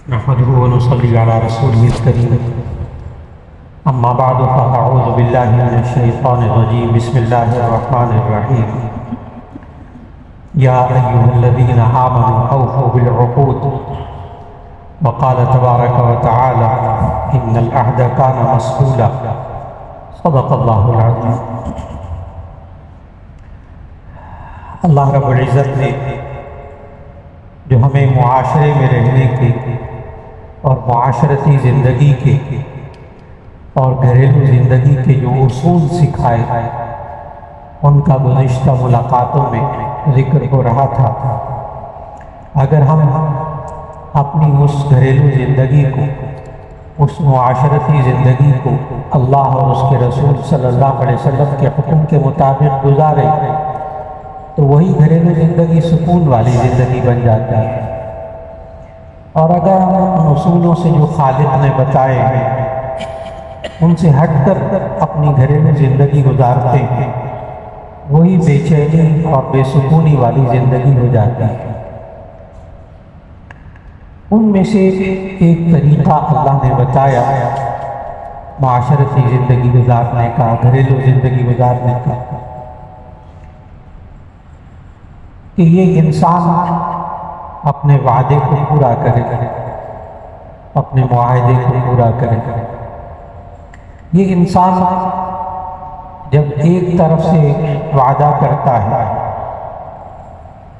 نحمده ونصلي على رسوله الكريم اما بعد فاعوذ بالله من الشيطان الرجيم بسم الله الرحمن الرحيم يا ايها الذين امنوا اوفوا بالعقود وقال تبارك وتعالى ان العهد كان مسؤولا صدق الله العظيم۔ اللہ رب العزت نے جو ہمیں معاشرے میں رہنے کے اور معاشرتی زندگی کے اور گھریلو زندگی کے جو اصول سکھائے ان کا گزشتہ ملاقاتوں میں ذکر ہو رہا تھا۔ اگر ہم اپنی اس گھریلو زندگی کو، اس معاشرتی زندگی کو اللہ اور اس کے رسول صلی اللہ علیہ وسلم کے حکم کے مطابق گزارے تو وہی گھریلو زندگی سکون والی زندگی بن جاتی ہے۔ اور اگر ہم ان اصولوں سے جو خالق نے بتائے ہیں ان سے ہٹ کر اپنی گھریلو زندگی گزارتے ہیں وہی بے چینی اور بے سکونی والی زندگی ہو جاتی ہے۔ ان میں سے ایک طریقہ اللہ نے بتایا معاشرتی زندگی گزارنے کا، گھریلو زندگی گزارنے کا، کہ یہ انسان اپنے وعدے کو پورا کرے، اپنے معاہدے کو پورا کرے۔ یہ انسان جب ایک طرف سے وعدہ کرتا ہے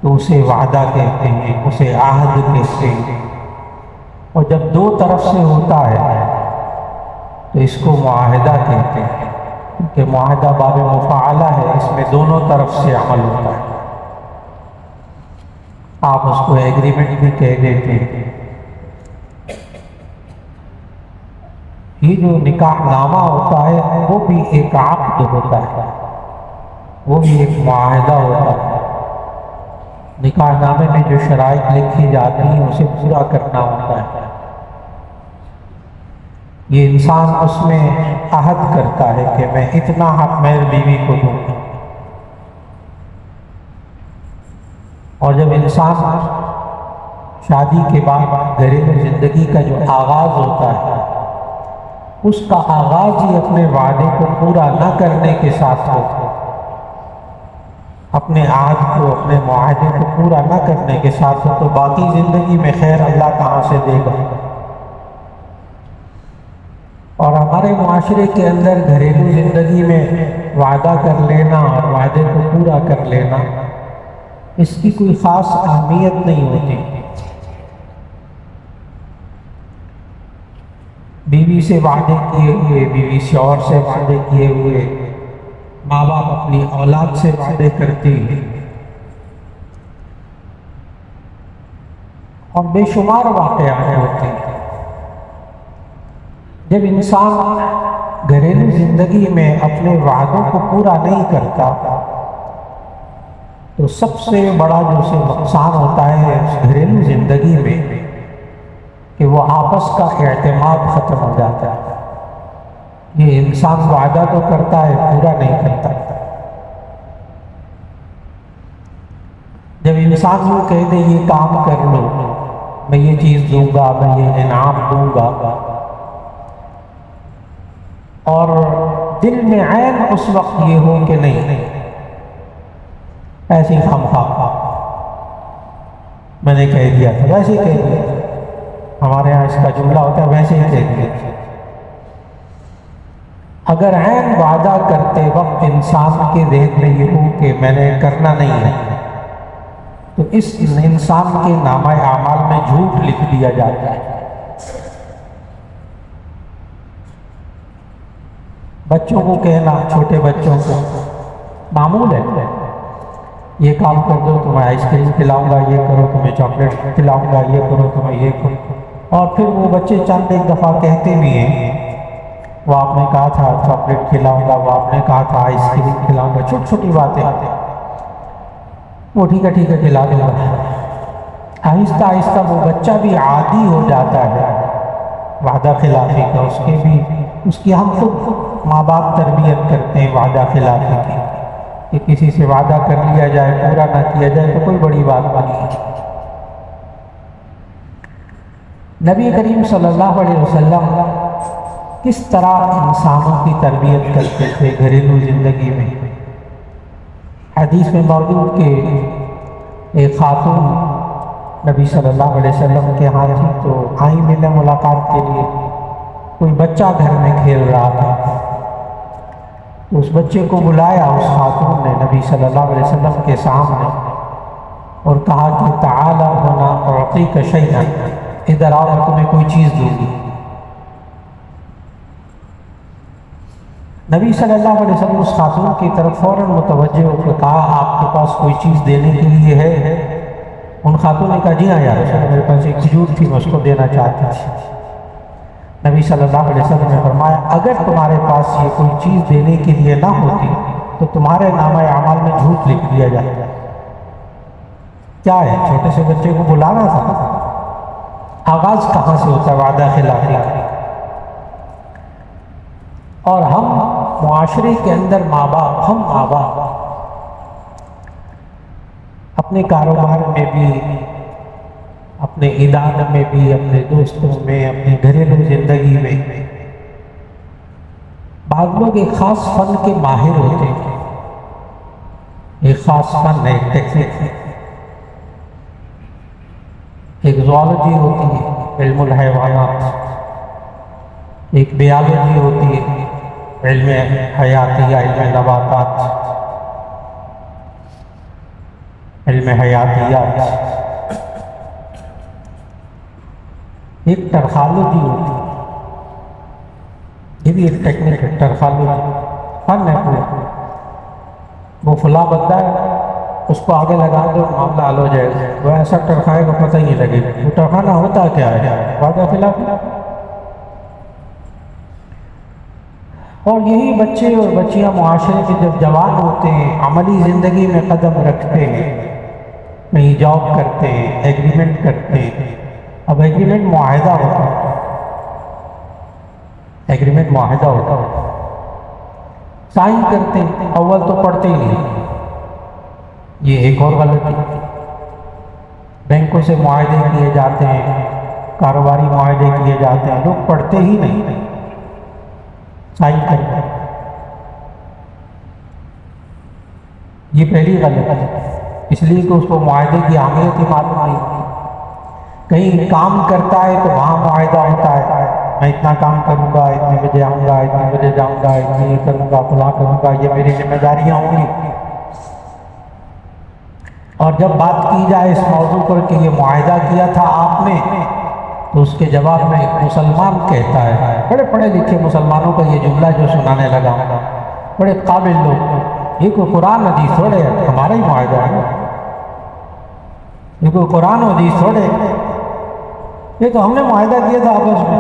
تو اسے وعدہ کہتے ہیں، اسے عہد کہتے ہیں، اور جب دو طرف سے ہوتا ہے تو اس کو معاہدہ کہتے ہیں، کیونکہ معاہدہ باب مفاعلہ ہے، اس میں دونوں طرف سے عمل ہوتا ہے۔ آپ اس کو ایگریمنٹ بھی کہہ دیتے ہیں۔ یہ جو نکاح نامہ ہوتا ہے وہ بھی ایک عقد ہوتا ہے، وہ بھی ایک معاہدہ ہوتا ہے۔ نکاح نامے میں جو شرائط لکھی جاتی ہیں اسے پورا کرنا ہوتا ہے۔ یہ انسان اس میں عہد کرتا ہے کہ میں اتنا حق میری بیوی کو دوں گا، اور جب انسان شادی کے بعد گھریلو زندگی کا جو آغاز ہوتا ہے اس کا آغاز ہی اپنے وعدے کو پورا نہ کرنے کے ساتھ ہوتا ہے، اپنے عہد کو، اپنے معاہدے کو پورا نہ کرنے کے ساتھ ہو، تو باقی زندگی میں خیر اللہ کہاں سے دے گا۔ اور ہمارے معاشرے کے اندر گھریلو زندگی میں وعدہ کر لینا اور وعدے کو پورا کر لینا اس کی کوئی خاص اہمیت نہیں ہوتی۔ بیوی سے وعدے کیے ہوئے، بیوی شوہر سے وعدے کیے ہوئے، ماں باپ اپنی اولاد سے وعدے کرتے ہیں، اور بے شمار واقعات ہوتے ہیں۔ جب انسان گھریلو زندگی میں اپنے وعدوں کو پورا نہیں کرتا تو سب سے بڑا جو اسے نقصان ہوتا ہے اس گھریلو زندگی میں کہ وہ آپس کا اعتماد ختم ہو جاتا ہے۔ یہ انسان وعدہ تو کرتا ہے، پورا نہیں کرتا۔ جب انسان وہ کہہ دے یہ کام کر لو، میں یہ چیز دوں گا، میں یہ انعام دوں گا، اور دل میں عین اس وقت یہ ہو کہ نہیں ایسے ہی خواہ میں نے کہہ دیا تھا، ویسے ہی کہہ دیا، ہمارے ہاں اس کا جملہ ہوتا ہے ویسے ہی کہہ دیا۔ اگر عین وعدہ کرتے وقت انسان کے ذہن میں یہ ہو کہ میں نے کرنا نہیں ہے تو اس انسان کے نامہ اعمال میں جھوٹ لکھ دیا جاتا ہے۔ بچوں کو کہنا، چھوٹے بچوں کو معمول ہے، یہ کام کر دو تمہیں آئس کریم کھلاؤں گا، یہ کرو تمہیں چاکلیٹ کھلاؤں گا، یہ کرو تمہیں یہ کرو، اور پھر وہ بچے چند ایک دفعہ کہتے بھی ہیں وہ آپ نے کہا تھا چاکلیٹ کھلاؤں گا، وہ آپ نے کہا تھا آئس کریم کھلاؤں گا، چھوٹی چھوٹی باتیں وہ ٹھیک ہے کھلا دوں گا۔ آہستہ آہستہ وہ بچہ بھی عادی ہو جاتا ہے وعدہ خلافی کا، اس کی ہم خود ماں باپ تربیت کرتے ہیں وعدہ خلافی کی۔ کہ کسی سے وعدہ کر لیا جائے پورا نہ کیا جائے تو کوئی بڑی بات نہیں۔ نبی کریم صلی اللہ علیہ وسلم کس طرح انسانوں کی تربیت کرتے تھے گھریلو زندگی میں؟ حدیث میں موجود کہ ایک خاتون نبی صلی اللہ علیہ وسلم کے ہاں تھی تو آئی ملنے ملاقات کے لیے، کوئی بچہ گھر میں کھیل رہا تھا تو اس بچے کو بلایا اس خاتون نے نبی صلی اللہ علیہ وسلم کے سامنے اور کہا کہ تعالی ہونا اعطیک شیئا، ادھر آؤ میں تمہیں کوئی چیز دوں گی۔ نبی صلی اللہ علیہ وسلم اس خاتون کی طرف فوراً متوجہ ہو کے کہا آپ کے پاس کوئی چیز دینے کے لیے ہے؟ ان خاتون نے کہا جی ہاں یا رسول اللہ، میرے پاس ایک کھجور تھی میں اس کو دینا چاہتی تھی۔ نبی صلی اللہ علیہ وسلم نے فرمایا اگر تمہارے پاس یہ کوئی چیز دینے کے لیے نہ ہوتی تو تمہارے نامہ اعمال میں جھوٹ لکھ دیا جاتا۔ کیا ہے، چھوٹے سے بچے کو بلانا تھا، آغاز کہاں سے ہوتا ہے وعدہ خلافی کا؟ اور ہم معاشرے کے اندر ماں باپ اپنے کاروبار میں بھی، اپنے ادارے میں بھی، اپنے دوستوں میں، اپنے گھریلو زندگی میں بعض لوگ ایک خاص فن کے ماہر ہوتے ہیں، ایک خاص فن ہے، ایک ٹیکنیک ہے، ایک زوالوجی ہوتی ہے علم الحیوانات، ایک بیالوجی ہوتی ہے علم حیاتیہ، علم نباتات، علم حیاتیات، ایک ٹرخالوجی ہوتی ہے، یہ بھی ایک ٹیکنیک ہے، ٹرخالوجی فن ہے پورا۔ وہ فلاں بندہ ہے اس کو آگے لگا دو معاملہ حل ہو جائے گا، وہ ایسا ٹرخائے گا پتہ ہی نہیں لگے گا وہ ٹرخانا ہوتا کیا ہے، وعدہ خلافی۔ اور یہی بچے اور بچیاں معاشرے کے جب جوان ہوتے ہیں، عملی زندگی میں قدم رکھتے ہیں، کہیں جاب کرتے ہیں، ایگریمنٹ کرتے ہیں۔ اب ایگریمنٹ معاہدہ ہوتا ہے، ایگریمنٹ معاہدہ ہوتا ہے، سائن کرتے ہیں، اول تو پڑھتے ہی نہیں، یہ ایک اور غلطی۔ بینکوں سے معاہدے کیے جاتے ہیں، کاروباری معاہدے کیے جاتے ہیں، لوگ پڑھتے ہی نہیں، سائن کرتے ہیں، یہ پہلی غلطی ہے، اس لیے کہ اس کو معاہدے کی اہمیت ہی معلوم نہیں ہوتی۔ کہیں کام کرتا ہے تو وہاں معاہدہ ہوتا ہے، میں اتنا کام کروں گا، اتنے بجے آؤں گا، اتنے بجے جاؤں گا، اتنا یہ کروں گا، فلاں کروں گا، یہ میری ذمہ داریاں ہوں گی۔ اور جب بات کی جائے اس موضوع پر کہ یہ معاہدہ کیا تھا آپ نے، تو اس کے جواب میں ایک مسلمان کہتا ہے، بڑے پڑھے لکھے مسلمانوں کا یہ جملہ جو سنانے لگا، بڑے قابل لوگ، یہ کوئی قرآن حدیث تھوڑے ہے، ہمارا ہی معاہدہ ہے، یہ کوئی قرآن حدیث تھوڑے ہے، یہ تو ہم نے معاہدہ کیا تھا آپس میں۔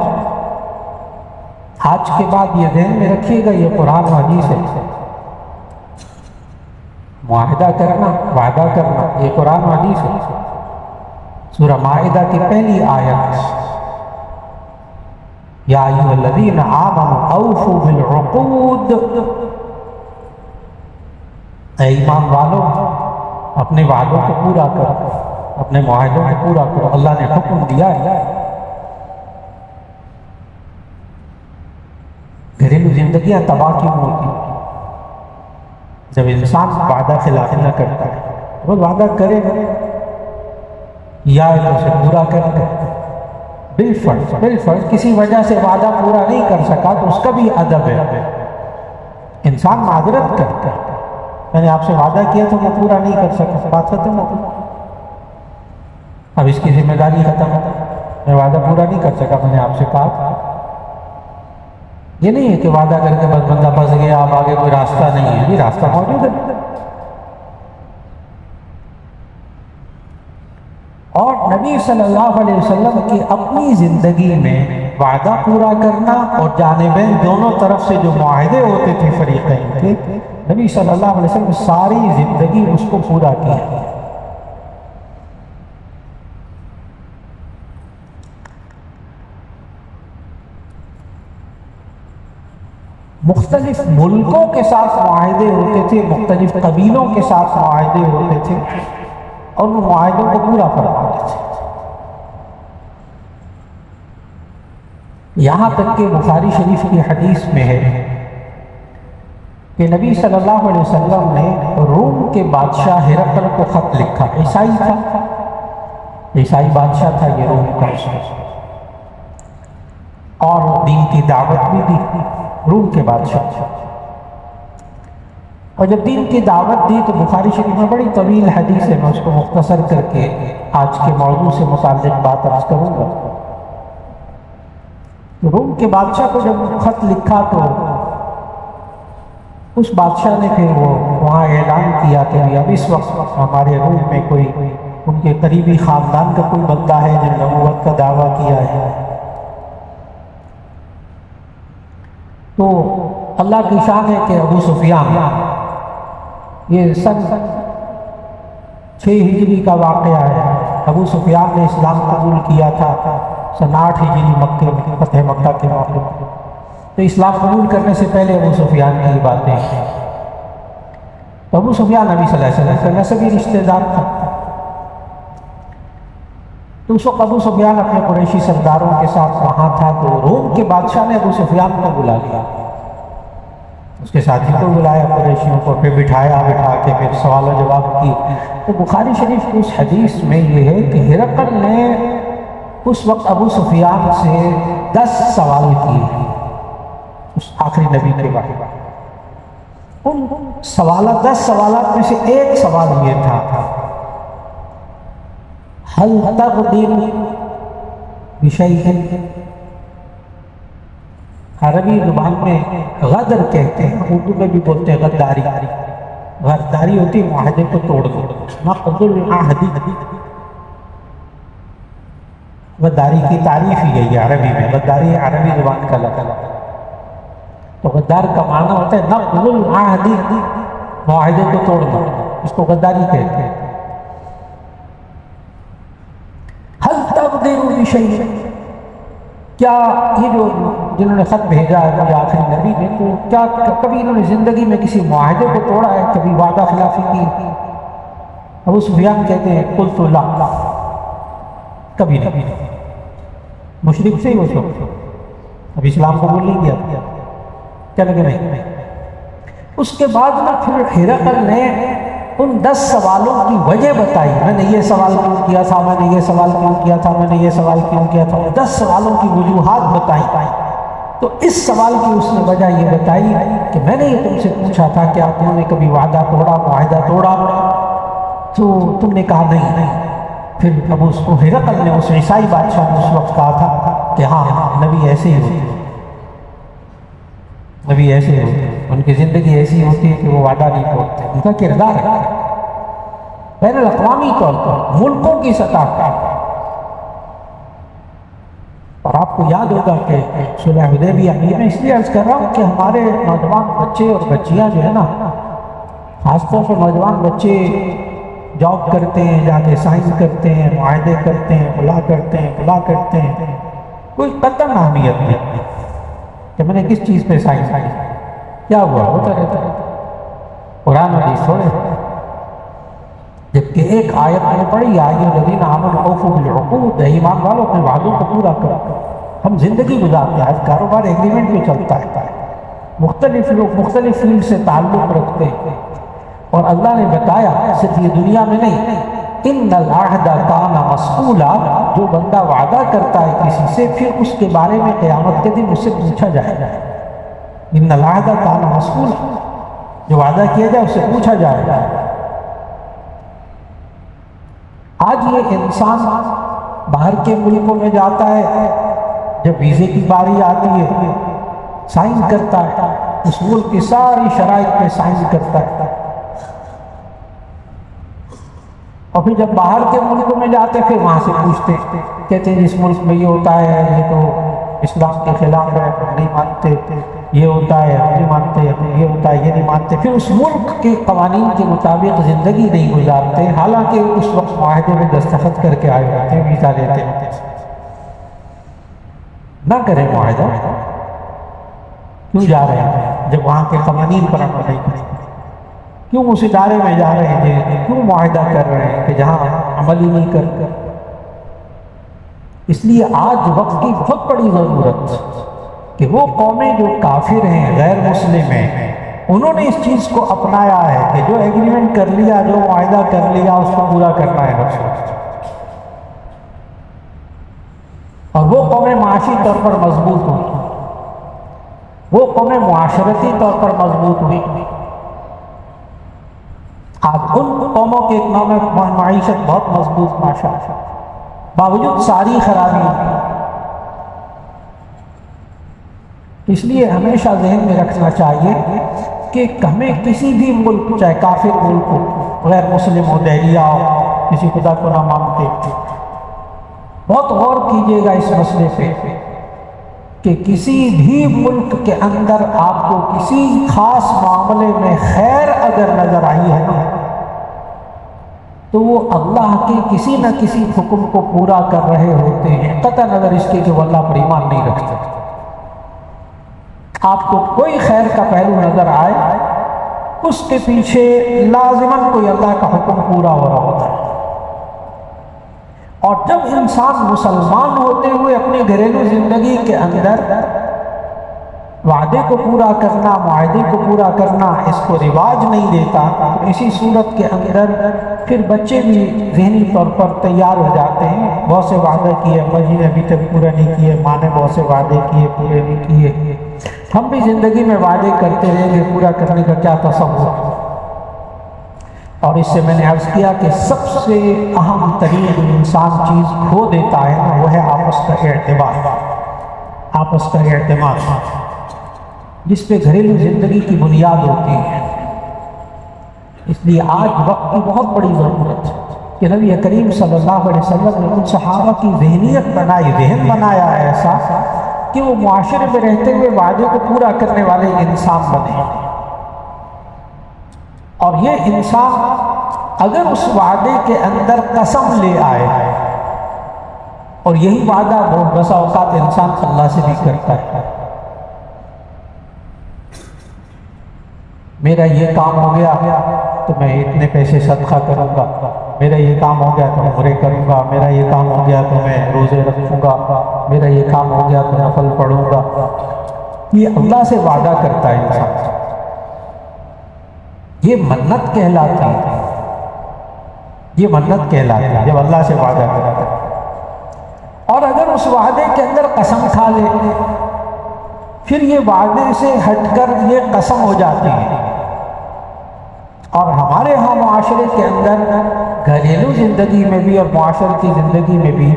آج کے بعد یہ ذہن میں رکھیے گا یہ قرآن حدیث ہے، معاہدہ کرنا، وعدہ کرنا، یہ قرآن حدیث ہے۔ سورہ مائدہ کی پہلی آیت، یا ایھا الذین آمنوا اوفوا بالعقود، اے ایمان والو اپنے وعدوں کو پورا کرو، اپنے معاہدوں کو پورا کرو، اللہ نے حکم دیا ہے۔ گھریلو زندگیاں تباہ کیوں ہوتی ہیں؟ جب انسان وعدہ خلافی نہ کرتا ہے، وہ وعدہ کرے یا اسے پورا کر دے، بالفرض کسی وجہ سے وعدہ پورا نہیں کر سکا تو اس کا بھی ادب ہے، انسان معذرت کرتا ہے، میں نے آپ سے وعدہ کیا تو وہ پورا نہیں کر سکا، بات ختم ہو گئی، اب اس کی ذمہ داری ختم ہے، میں وعدہ پورا نہیں کر سکا، میں نے آپ سے کہا تھا۔ یہ نہیں ہے کہ وعدہ کر کے بس بندہ پھنس گیا، اب آگے کوئی راستہ نہیں ہے، یہ راستہ موجود ہے۔ اور نبی صلی اللہ علیہ وسلم کی اپنی زندگی میں وعدہ پورا کرنا اور جانبین دونوں طرف سے جو معاہدے ہوتے تھے فریقین کے، نبی صلی اللہ علیہ وسلم ساری زندگی اس کو پورا کیا۔ مختلف ملکوں کے ساتھ معاہدے ہوتے تھے، مختلف قبیلوں کے ساتھ معاہدے ہوتے تھے، اور وہ معاہدوں کو پورا فرماتے تھے۔ یہاں تک کہ بخاری شریف کی حدیث میں ہے کہ نبی صلی اللہ علیہ وسلم نے روم کے بادشاہ ہرقل کو خط لکھا۔ عیسائی تھا، عیسائی بادشاہ تھا یہ روم کا، اور دین کی دعوت بھی دی روم کے بادشاہ۔ اور جب دین کی دعوت دی تو بخاری شریف میں بڑی طویل حدیث ہے، میں اس کو مختصر کر کے آج کے موضوع سے متعلق بات عرض کروں گا۔ روم کے بادشاہ کو جب خط لکھا تو اس بادشاہ نے پھر وہ وہاں اعلان کیا کہ اب اس وقت ہمارے روم میں کوئی ان کے قریبی خاندان کا کوئی بندہ ہے جو نبوت کا دعویٰ کیا ہے۔ تو اللہ کی شان ہے کہ ابو سفیان، یہ سن 6 ہجری کا واقعہ ہے، ابو سفیان نے اسلام قبول کیا تھا سن 8 ہجری مکے میں، فتح مکہ کے موقع پر۔ تو اسلام قبول کرنے سے پہلے ابو سفیان کی باتیں، تو ابو سفیان نبی صلی اللہ علیہ وسلم کا نسبی رشتہ دار تھا۔ تو اس وقت ابو سفیان اپنے قریشی سرداروں کے ساتھ وہاں تھا، تو روم کے بادشاہ نے ابو سفیان کو بلا لیا، اس کے ساتھی کو بلایا، قریشیوں کو پھر بٹھا کے پھر سوال و جواب کی۔ تو بخاری شریف کی اس حدیث میں یہ ہے کہ ہرقل نے اس وقت ابو سفیان سے 10 سوال کیے اس آخری نبی کے بعد۔ ان 10 سوالات میں سے ایک سوال یہ تھا، حل تغدر بشیء، عربی زبان میں غدر کہتے ہیں، اردو میں بھی بولتے ہیں غداری۔ غداری ہوتی ہے معاہدے کو توڑ دو، نقض العہد، غداری کی تعریف ہی ہے عربی میں، غداری عربی زبان کا لفظ ہے۔ تو غدار کا معنی ہوتا ہے نقض العہد، معاہدے کو توڑنا، اس کو غداری کہتے ہیں۔ حل تغدر بشیء، کیا یہ جو جنہوں نے خط بھیجا ہے مجھے آخری نبی نے، تو کیا کبھی انہوں نے زندگی میں کسی معاہدے کو توڑا ہے، کبھی وعدہ خلافی کی؟ ابو سفیان کہتے ہیں قلت لا، کبھی نہیں، مشرک سے ہی وہ شخص اب اسلام قبول نہیں کیا، کیا لگے نہیں۔ اس کے بعد میں پھر ہرقل نے ان 10 سوالوں کی وجہ بتائی، میں نے یہ سوال کیوں کیا تھا، میں نے یہ سوال کیوں کیا تھا، میں نے یہ سوال کیوں کیا تھا، 10 سوالوں کی وجوہات بتائی۔ تو اس سوال کی اس نے وجہ یہ بتائی کہ میں نے یہ تم سے پوچھا تھا کہ آپ نے کبھی وعدہ توڑا، معاہدہ توڑا، تو تم نے کہا نہیں۔ پھر ابو ہرقل نے اس عیسائی بادشاہ نے اس وقت کہا تھا کہ ہاں نبی ایسے ہی ہوتے، نبی ایسے ہی ہوتے، ان کی زندگی ایسی ہوتی ہے کہ وہ وعدہ نہیں توڑتے، ان کا کردار ہے بین الاقوامی طور پر، ملکوں کی سطح پر۔ اور آپ کو یاد ہوگا کہ صلح حدیبیہ، میں اس لیے عرض کر رہا ہوں کہ ہمارے نوجوان بچے اور بچیاں جو ہے نا، خاص طور پر نوجوان بچے جاب کرتے ہیں، جا کے سائن کرتے ہیں، معاہدے کرتے ہیں، بلا کرتے ہیں، کوئی قدر اہمیت نہیں کہ میں نے کس چیز پہ سائن کیا ہوا، ہوتا رہتا ہے، قرآن حدیث تھوڑے۔ جبکہ ایک آیت میں پڑھی، یا ایھا الذین آمنوا اوفوا بالعقود، ایمان والوں اپنے وعدوں کو پورا کرو۔ ہم زندگی گزارتے ہیں، کاروبار ایگریمنٹ پہ چلتا ہے، مختلف لوگ مختلف فیلڈ سے تعلق رکھتے ہیں، اور اللہ نے بتایا صرف یہ دنیا میں نہیں، ان العہد کان مسئولا، جو بندہ وعدہ کرتا ہے کسی سے پھر اس کے بارے میں قیامت کے دن اس سے پوچھا جائے گا۔ ان العہد کان مسئولا، جو وعدہ کیا جائے اس سے پوچھا جائے گا۔ آج یہ انسان باہر کے ملکوں میں جاتا ہے، جب ویزے کی باری آتی ہے سائن کرتا ہے، اس ملک کی ساری شرائط پہ سائن کرتا ہے، اور پھر جب باہر کے ملکوں میں جاتے پھر وہاں سے پوچھتے، کہتے ہیں جس ملک میں یہ ہوتا ہے یہ تو اسلام کے خلاف ہے، نہیں مانتے، یہ ہوتا ہے ہم نہیں مانتے، یہ ہوتا ہے یہ نہیں مانتے، پھر اس ملک کے قوانین کے مطابق زندگی نہیں گزارتے، حالانکہ اس وقت معاہدے میں دستخط کر کے آئے ہوتے ہیں، ویزا لیتے ہوتے ہیں۔ نہ کریں معاہدہ، کیوں جا رہے ہیں؟ جب وہاں کے قوانین پر عمل نہیں کریں؟ کیوں اس ادارے میں جا رہے ہیں؟ کیوں معاہدہ کر رہے ہیں کہ جہاں عمل ہی نہیں کرتے؟ اس لیے آج وقت کی بہت بڑی ضرورت کہ وہ قومیں جو کافر ہیں، غیر مسلم ہیں، انہوں نے اس چیز کو اپنایا ہے کہ جو ایگریمنٹ کر لیا، جو معاہدہ کر لیا، اس کو پورا کرنا ہے رسول۔ اور وہ قومیں معاشی طور پر مضبوط ہوئی، وہ قومیں معاشرتی طور پر مضبوط ہوئی۔ آج ان قوموں کے معیشت بہت مضبوط ماشاء اللہ، باوجود ساری خرابیوں کی۔ اس لیے ہمیشہ ذہن میں رکھنا چاہیے کہ ہمیں کسی بھی ملک، چاہے کافر ملک ہو، غیر مسلم ہو، دہریہ ہو، کسی خدا کو نہ مانتے، بہت غور کیجیے گا اس مسئلے پہ کہ کسی بھی ملک کے اندر آپ کو کسی خاص معاملے میں خیر اگر نظر آئی ہے نا، تو وہ اللہ کے کسی نہ کسی حکم کو پورا کر رہے ہوتے ہیں، قطع نظر اس کے کہ وہ اللہ پر ایمان نہیں رکھتے۔ آپ کو کوئی خیر کا پہلو نظر آئے، اس کے پیچھے لازماً کوئی اللہ کا حکم پورا ہو رہا ہوتا ہے۔ اور جب انسان مسلمان ہوتے ہوئے اپنی گھریلو زندگی کے اندر وعدے کو پورا کرنا، معاہدے کو پورا کرنا اس کو رواج نہیں دیتا، تو اسی صورت کے اندر پھر بچے بھی ذہنی طور پر تیار ہو جاتے ہیں۔ بہت سے وعدے کیے، ابا جی نے ابھی تک پورا نہیں کیے، ماں نے بہت سے وعدے کیے، پورے نہیں کیے، ہم بھی زندگی میں وعدے کرتے رہیں گے، پورا کرنے کا کیا تصور۔ اور اس سے میں نے عرض کیا کہ سب سے اہم ترین انسان چیز کھو دیتا ہے وہ ہے آپس کا اعتبار، آپس کا اعتماد، جس پہ گھریلو زندگی کی بنیاد ہوتی ہے۔ اس لیے آج وقت کی بہت بڑی ضرورت ہے کہ نبی کریم صلی اللہ علیہ وسلم نے ان صحابہ کی ذہنیت بنائی، ذہن بنایا ایسا کہ وہ معاشرے میں رہتے ہوئے وعدے کو پورا کرنے والے انسان بنے۔ اور یہ انسان اگر اس وعدے کے اندر قسم لے آئے، اور یہی وعدہ بہت بسا اوقات انسان اللہ سے بھی کرتا ہے، میرا یہ کام ہو گیا تو میں اتنے پیسے صدقہ کروں گا، میرا یہ کام ہو گیا تو میں عمرے کروں گا، میرا یہ کام ہو گیا تو میں روزے رکھوں گا، میرا یہ کام ہو گیا تو نفل پڑھوں گا۔ یہ اللہ سے وعدہ کرتا ہے انسان، یہ منت کہلاتی ہے، یہ منت کہلاتی ہے جب اللہ سے وعدہ کرتا ہے۔ اور اگر اس وعدے کے اندر قسم کھا لے، پھر یہ وعدے سے ہٹ کر یہ قسم ہو جاتی ہے۔ اور ہمارے ہاں معاشرے کے اندر گھریلو زندگی میں بھی اور معاشرتی زندگی میں بھی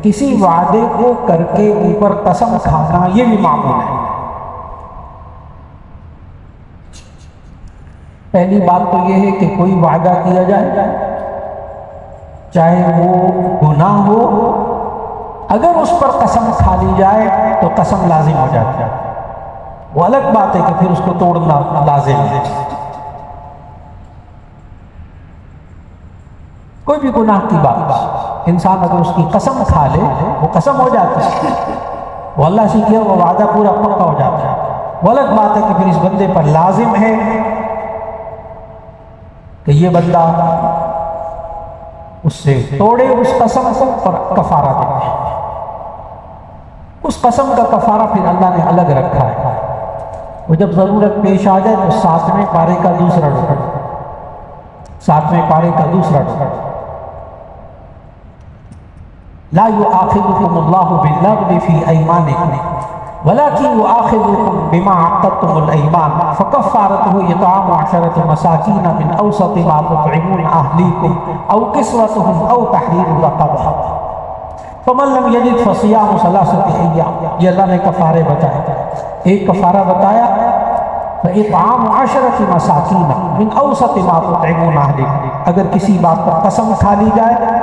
کسی وعدے کو کر کے اوپر قسم کھانا یہ بھی معمول ہے۔ پہلی بات تو یہ ہے کہ کوئی وعدہ کیا جائے، چاہے وہ گناہ ہو، اگر اس پر قسم کھا لی جائے تو قسم لازم ہو جاتی ہے۔ وہ الگ بات ہے کہ پھر اس کو توڑنا لازم ہے۔ کوئی بھی گناہ کی بات انسان اگر اس کی قسم کھا لے وہ قسم ہو جاتی ہے، وہ اللہ سے کیا وہ وعدہ پورا پکا ہو جاتا ہے۔ وہ الگ بات ہے کہ پھر اس بندے پر لازم ہے کہ یہ بندہ اس سے توڑے اس قسم کو اور کفارہ دے۔ اس قسم کا کفارہ پھر اللہ نے الگ رکھا ہے، وہ جب ضرورت پیش آ جائے تو 7ویں پارے کا دوسرا رکن، 7ویں پارے کا دوسرا رکن، لا يؤاخذكم الله باللغو في ايمانكم ولكن يؤاخذكم بما عقدتم الايمان فكفارته اطعام 10 مساكين من اوسط ما تطعمون اهليكم او كسوتهم او تحرير رقبه فمن لم يجد فصيام 3 ايام۔ یہ اللہ نے کفارے بتائے، ایک کفارہ بتایا فاطعام 10 مساکین من اوسط ما تطعمون اهليكم، اگر کسی بات پر قسم کھا لی جائے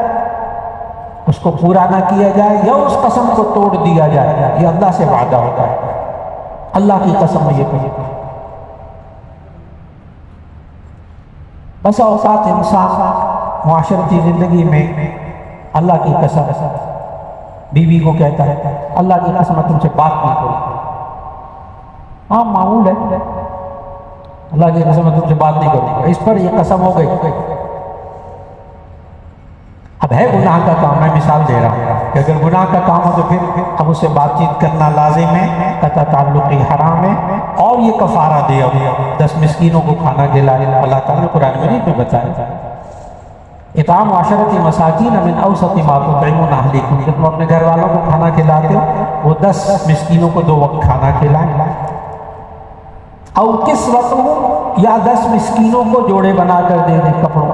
اس کو پورا نہ کیا جائے یا اس قسم کو توڑ دیا جائے، یہ اللہ سے وعدہ ہوتا ہے، اللہ کی قسم یہ کہی۔ بس اوقات انسان معاشرتی زندگی میں اللہ کی قسم بیوی کو کہتا ہے اللہ کی قسم تم سے بات نہیں کروں، ہاں معمول ہے، اللہ کی قسم میں تم سے بات نہیں کروں گا، اس پر یہ قسم ہو گئی۔ اب ہے گناہ کا کام، میں مثال دے رہا ہوں کہ اگر گناہ کا کام ہو تو پھر اب اس سے بات چیت کرنا لازم ہے، قطع تعلقی حرام ہے، اور یہ کفارہ دیا 10 مسکینوں کو کھانا کھلائے، اللہ تعالیٰ نے قرآن مجید میں بتایا اطعام عشرۃ مساکین من اوسط ما تطعمون اہلیکم، جب تم اپنے گھر والوں کو کھانا کھلاتے ہو وہ 10 مسکینوں کو 2 وقت کھانا کھلائیں، او کسوتہم، یا 10 مسکینوں کو جوڑے بنا کر دے دیں کپڑوں،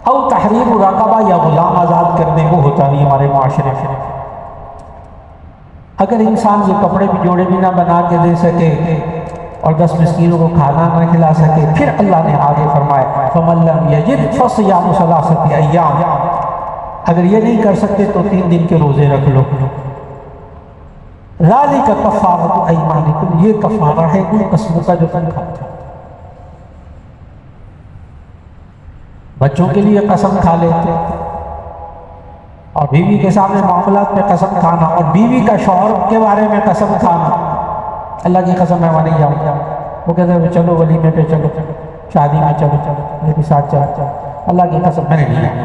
او تحریر رقبہ، یا غلام آزاد کر دیں، وہ ہوتا نہیں ہمارے معاشرے میں۔ اگر انسان یہ کپڑے بھی جوڑے بھی نہ بنا کے دے سکے اور 10 مسکینوں کو کھانا نہ کھلا سکے، پھر اللہ نے آگے فرمایا فَمَن لَّمْ يَجِدْ فَصِيَامُ ثَلَاثَةِ أَيَّامٍ، اگر یہ نہیں کر سکتے تو 3 دن کے روزے رکھ لو۔ ذَلِكَ كَفَّارَةُ أَيْمَانِكُمْ، یہ کفارہ ہے ان قسموں کا جو تم کھاتے ہو۔ بچوں کے لیے قسم کھا لیتے اور بیوی کے سامنے معاملات میں قسم کھانا، اور بیوی کا شوہر کے بارے میں قسم کھانا، اللہ کی قسم میں وہاں نہیں جاؤں گا، وہ کہتے ہیں چلو ولیمے پہ چلو، شادی میں چلو، میرے ساتھ چلو، اللہ کی قسم میں نے نہیں جاؤں گا۔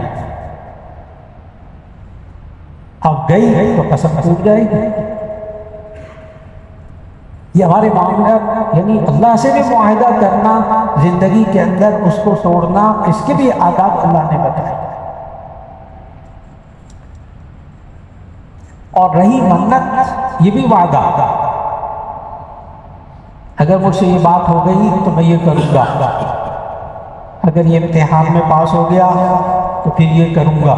اب گئی تو قسم ٹوٹ جائے گی۔ یہ ہمارے معاملات، یعنی اللہ سے بھی معاہدہ کرنا، زندگی کے اندر اس کو توڑنا، اس کے بھی آداب اللہ نے بتائے۔ اور رہی منت، یہ بھی وعدہ، اگر مجھ سے یہ بات ہو گئی تو میں یہ کروں گا، اگر یہ امتحان میں پاس ہو گیا تو پھر یہ کروں گا۔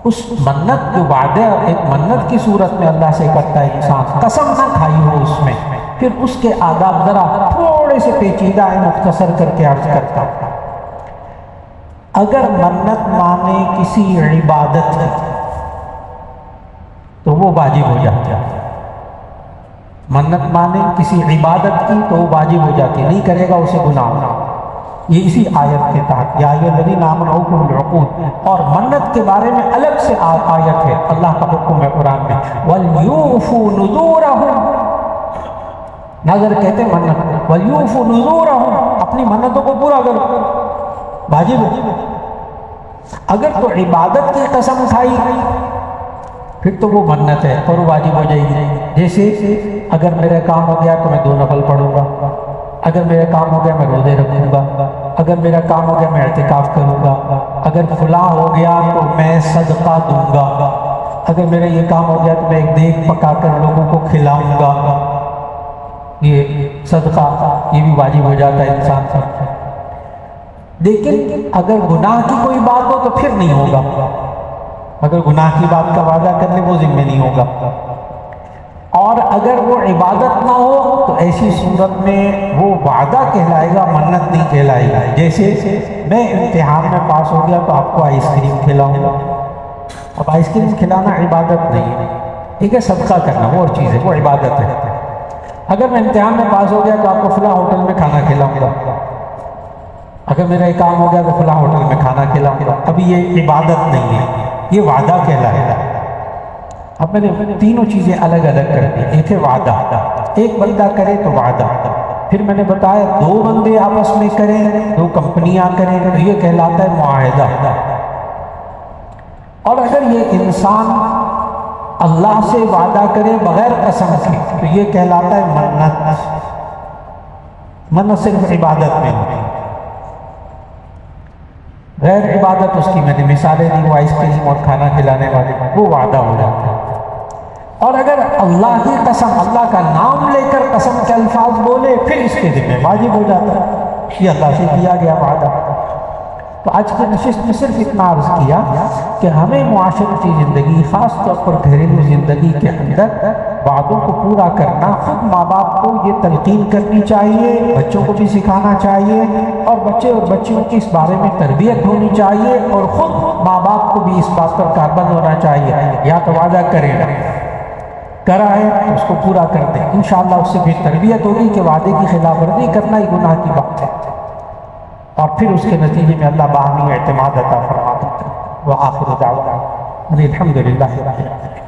اس منت جو وعدہ ایک منت کی صورت میں اللہ سے کرتا ہے انسان، قسم نہ کھائی ہو اس میں، پھر اس کے آداب ذرا تھوڑے سے پیچیدہ ہے، مختصر کر کے عرض کرتا ہوں۔ اگر منت مانے کسی عبادت کی تو وہ واجب ہو جاتا ہے، منت مانے کسی عبادت کی تو وہ واجب ہو جاتی ہے، نہیں کرے گا اسے گناہ ہوگا۔ یہ اسی آیت کے تحت یا ایھا الذین آمنوا اوفوا بالعقود، اور منت کے بارے میں الگ سے آیت ہے، اللہ کا حکم ہے قرآن میں وَلْيُوفُوا نُذُورَهُمْ، نظر کہتے ہیں منت، وَلْيُوفُوا نُذُورَهُمْ، اپنی منتوں کو پورا کرو، واجب ہے۔ اگر تو عبادت کی قسم کھائی پھر تو وہ منت ہے اور واجب ہو جائے گی۔ جیسے اگر میرا کام ہو گیا تو میں 2 نفل پڑھوں گا، اگر میرا کام ہو گیا میں روزے رکھوں گا، اگر میرا کام ہو گیا میں اعتکاف کروں گا، اگر فلاں ہو گیا تو میں صدقہ دوں گا، اگر میرا یہ کام ہو گیا تو میں ایک دیگ پکا کر لوگوں کو کھلاؤں گا، یہ صدقہ، یہ بھی واجب ہو جاتا ہے انسان پر۔ لیکن اگر گناہ کی کوئی بات ہو تو پھر نہیں ہوگا، اگر گناہ کی بات کا وعدہ کرنے وہ ذمہ نہیں ہوگا، اور اگر وہ عبادت نہ ہو تو ایسی صورت میں وہ وعدہ کہلائے گا، منت نہیں کہلائے گا۔ جیسے میں امتحان میں پاس ہو گیا تو آپ کو آئس کریم کھلاؤں گا، اب آئس کریم کھلانا عبادت نہیں ہے، ٹھیک ہے، صدقہ کرنا وہ اور چیز ہے، وہ عبادت ہے۔ اگر میں امتحان میں پاس ہو گیا تو آپ کو فلاں ہوٹل میں کھانا کھلاؤں گا، اگر میرا ایک کام ہو گیا تو فلاں ہوٹل میں کھانا کھلاؤں گا، ابھی یہ عبادت نہیں ہے، یہ وعدہ کہلائے گا۔ اب میں نے تینوں چیزیں الگ الگ کر دی، ایک ہے وعدہ، ایک بندہ کرے تو وعدہ، پھر میں نے بتایا 2 بندے آپس میں کریں، 2 کمپنیاں کریں تو یہ کہلاتا ہے معاہدہ، اور اگر یہ انسان اللہ سے وعدہ کرے بغیر قسم کے تو یہ کہلاتا ہے منت۔ منت صرف عبادت میں ہوتی ہے، غیر عبادت اس کی میں نے مثالیں دی، وہ آئس کریم اور کھانا کھلانے والے، وہ وعدہ ہو جاتا ہے۔ اور اگر اللہ کی قسم، اللہ کا نام لے کر قسم کے الفاظ بولے پھر اس کے ذمہ واجب ہو جاتا ہے، یہ اللہ سے کیا گیا وعدہ۔ تو آج کی نشست میں صرف اتنا عرض کیا کہ ہمیں معاشرتی زندگی، خاص طور پر گھریلو زندگی کے اندر وعدوں کو پورا کرنا، خود ماں باپ کو یہ تلقین کرنی چاہیے، بچوں کو بھی سکھانا چاہیے، اور بچے اور بچیوں کی اس بارے میں تربیت ہونی چاہیے، اور خود ماں باپ کو بھی اس بات پر کاربند ہونا چاہیے، یا تو وعدہ کرے گا، کرا ہے تو اس کو پورا کر دیں، انشاءاللہ اس سے بھی تربیت ہوگی کہ وعدے کی خلاف ورزی کرنا ہی گناہ کی بات ہے، اور پھر اس کے نتیجے میں اللہ باہمی اعتماد عطا فرما دیتا ہے۔ وآخر دعوانا الحمدللہ رب العالمین۔